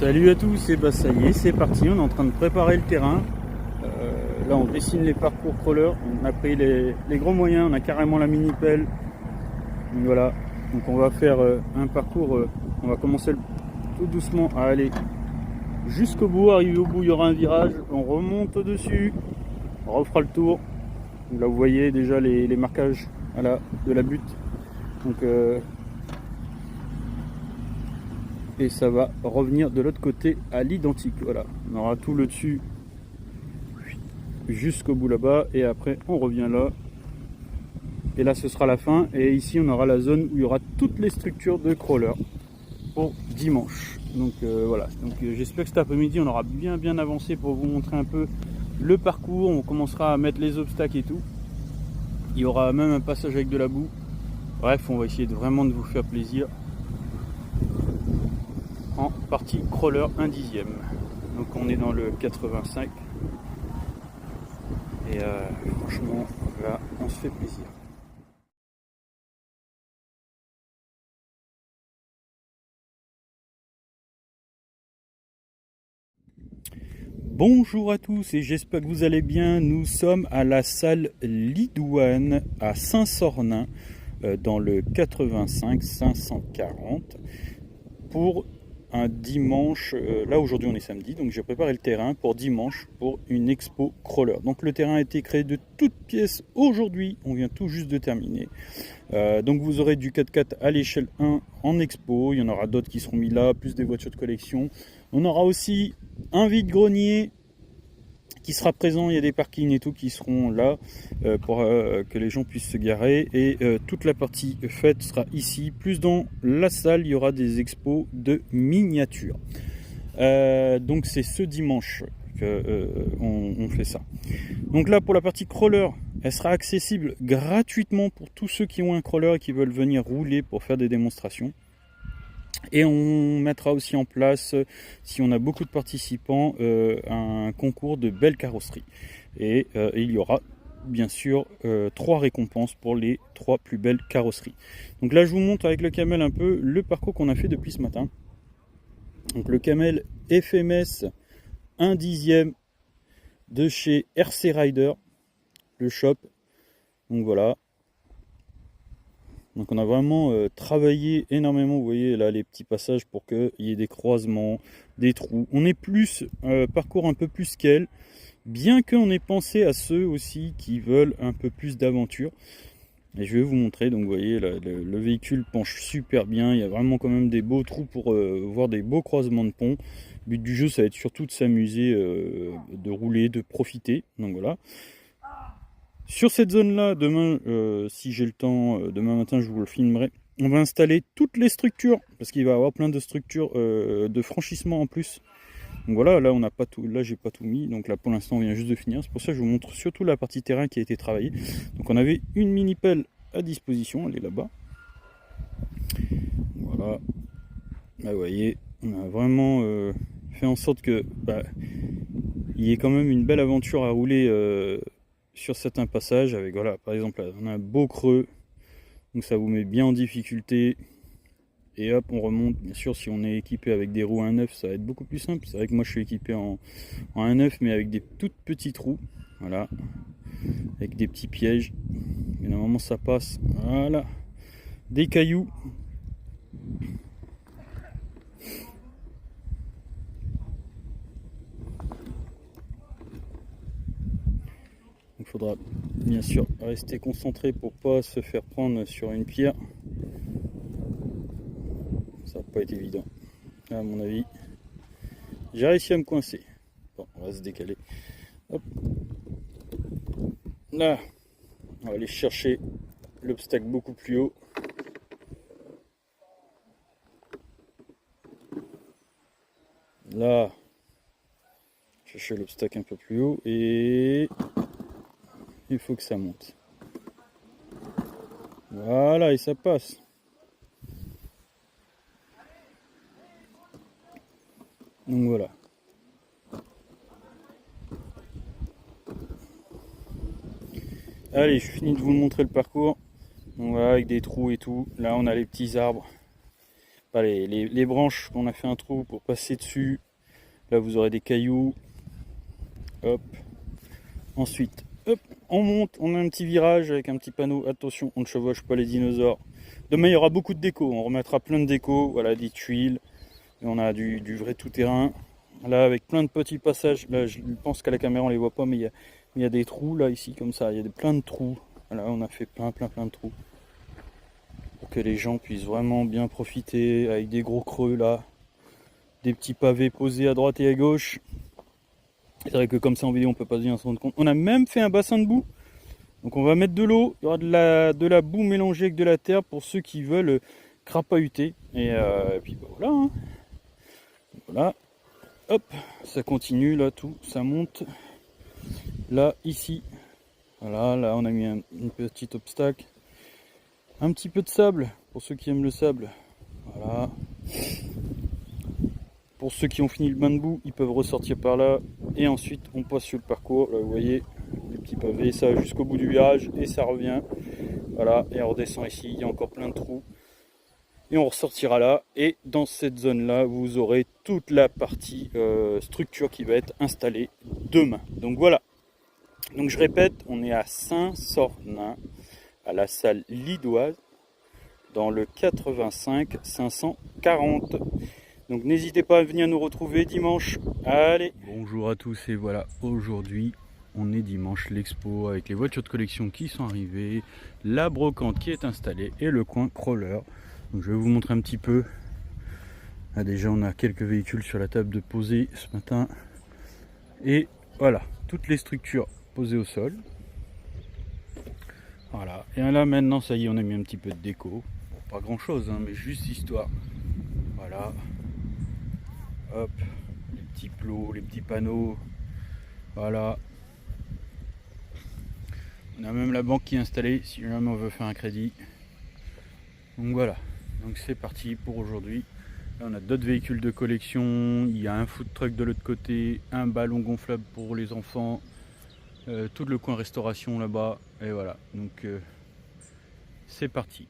Salut à tous, et bah ça y est, c'est parti, on est en train de préparer le terrain. Là on dessine les parcours crawlers, on a pris les gros moyens, on a carrément la mini pelle. Donc voilà, donc on va faire un parcours, on va commencer tout doucement à aller jusqu'au bout, arriver au bout il y aura un virage, on remonte au-dessus, on refera le tour. Donc là vous voyez déjà les marquages de la butte. Donc et ça va revenir de l'autre côté à l'identique. Voilà, on aura tout le dessus jusqu'au bout là-bas et après on revient là et là ce sera la fin. Et ici on aura la zone où il y aura toutes les structures de crawler pour dimanche. Donc voilà, donc j'espère que cet après-midi on aura bien avancé pour vous montrer un peu le parcours. On commencera à mettre les obstacles et tout. Il y aura même un passage avec de la boue. Bref, on va essayer vraiment de vous faire plaisir en partie crawler 1/10. Donc on est dans le 85 et franchement là on se fait plaisir. Bonjour à tous et j'espère que vous allez bien. Nous sommes à la salle Lidouane à Saint-Sornin dans le 85 540 pour un dimanche. Là aujourd'hui on est samedi, donc j'ai préparé le terrain pour dimanche pour une expo crawler. Donc le terrain a été créé de toutes pièces aujourd'hui, on vient tout juste de terminer. Donc vous aurez du 4x4 à l'échelle 1 en expo, il y en aura d'autres qui seront mis là, plus des voitures de collection. On aura aussi un vide-grenier qui sera présent, il y a des parkings et tout qui seront là pour que les gens puissent se garer, et toute la partie fête sera ici, plus dans la salle il y aura des expos de miniatures. Donc c'est ce dimanche qu'on fait ça. Donc là pour la partie crawler, elle sera accessible gratuitement pour tous ceux qui ont un crawler et qui veulent venir rouler pour faire des démonstrations. Et on mettra aussi en place, si on a beaucoup de participants, un concours de belles carrosseries. Et il y aura bien sûr 3 récompenses pour les 3 plus belles carrosseries. Donc là je vous montre avec le camel un peu le parcours qu'on a fait depuis ce matin. Donc le camel FMS 1/10 de chez RC Rider, le shop. Donc voilà. Donc on a vraiment travaillé énormément, vous voyez là les petits passages pour qu'il y ait des croisements, des trous. On est plus, parcours un peu plus scale, bien qu'on ait pensé à ceux aussi qui veulent un peu plus d'aventure. Et je vais vous montrer, donc vous voyez là, le véhicule penche super bien, il y a vraiment quand même des beaux trous pour voir des beaux croisements de ponts. Le but du jeu ça va être surtout de s'amuser, de rouler, de profiter, donc voilà. Sur cette zone là, demain, si j'ai le temps, demain matin je vous le filmerai, on va installer toutes les structures, parce qu'il va y avoir plein de structures de franchissement en plus. Donc voilà, là on n'a pas tout, là j'ai pas tout mis, donc là pour l'instant on vient juste de finir, c'est pour ça que je vous montre surtout la partie terrain qui a été travaillée. Donc on avait une mini pelle à disposition, elle est là-bas. Voilà, là vous voyez, on a vraiment fait en sorte que il y ait quand même une belle aventure à rouler sur certains passages. Avec voilà, par exemple là, on a un beau creux, donc ça vous met bien en difficulté. Et hop, on remonte. Bien sûr, si on est équipé avec des roues 1.9, ça va être beaucoup plus simple. C'est vrai que moi, je suis équipé en 1.9, mais avec des toutes petites roues. Voilà. Avec des petits pièges. Mais normalement, ça passe. Voilà. Des cailloux. Il faudra bien sûr rester concentré pour pas se faire prendre sur une pierre. Ça va pas être évident, à mon avis. J'ai réussi à me coincer. Bon, on va se décaler. Hop. Là, on va aller chercher l'obstacle beaucoup plus haut. Là, chercher l'obstacle un peu plus haut et il faut que ça monte. Voilà, et ça passe. Donc voilà. Allez, je finis de vous montrer le parcours. Donc voilà, avec des trous et tout. Là, on a les petits arbres pas les branches qu'on a fait un trou pour passer dessus. Là vous aurez des cailloux. Hop. Ensuite, hop, on monte, on a un petit virage avec un petit panneau. Attention, on ne chevauche pas les dinosaures. Demain il y aura beaucoup de déco. On remettra plein de déco. Voilà, des tuiles. Et on a du vrai tout-terrain. Là avec plein de petits passages. Là je pense qu'à la caméra on les voit pas, mais il y a des trous là ici comme ça. Il y a plein de trous. Voilà, on a fait plein de trous. Pour que les gens puissent vraiment bien profiter avec des gros creux là. Des petits pavés posés à droite et à gauche. C'est vrai que comme ça en vidéo on peut pas bien se rendre compte. On a même fait un bassin de boue. Donc on va mettre de l'eau, il y aura de la boue mélangée avec de la terre pour ceux qui veulent crapahuter. Et puis bah, voilà. Hein. Voilà. Hop, ça continue là tout, ça monte. Là, ici. Voilà, là on a mis une petite obstacle. Un petit peu de sable pour ceux qui aiment le sable. Voilà. Pour ceux qui ont fini le bain de boue, ils peuvent ressortir par là. Et ensuite, on passe sur le parcours. Là, vous voyez, les petits pavés, ça va jusqu'au bout du virage et ça revient. Voilà, et on redescend ici. Il y a encore plein de trous. Et on ressortira là. Et dans cette zone-là, vous aurez toute la partie structure qui va être installée demain. Donc voilà. Donc je répète, on est à Saint-Sornin, à la salle Lidoise, dans le 85 540. Donc n'hésitez pas à venir nous retrouver dimanche. Allez. Bonjour à tous et voilà, aujourd'hui on est dimanche, l'expo avec les voitures de collection qui sont arrivées, la brocante qui est installée et le coin crawler. Donc je vais vous montrer un petit peu. Là, déjà on a quelques véhicules sur la table de poser ce matin. Et voilà, toutes les structures posées au sol. Voilà, et là maintenant ça y est, on a mis un petit peu de déco. Bon, pas grand chose, hein, mais juste histoire. Voilà. Hop, les petits plots, les petits panneaux. Voilà. On a même la banque qui est installée si jamais on veut faire un crédit. Donc voilà. Donc c'est parti pour aujourd'hui. Là on a d'autres véhicules de collection. Il y a un food truck de l'autre côté, un ballon gonflable pour les enfants. Tout le coin restauration là-bas. Et voilà. Donc c'est parti.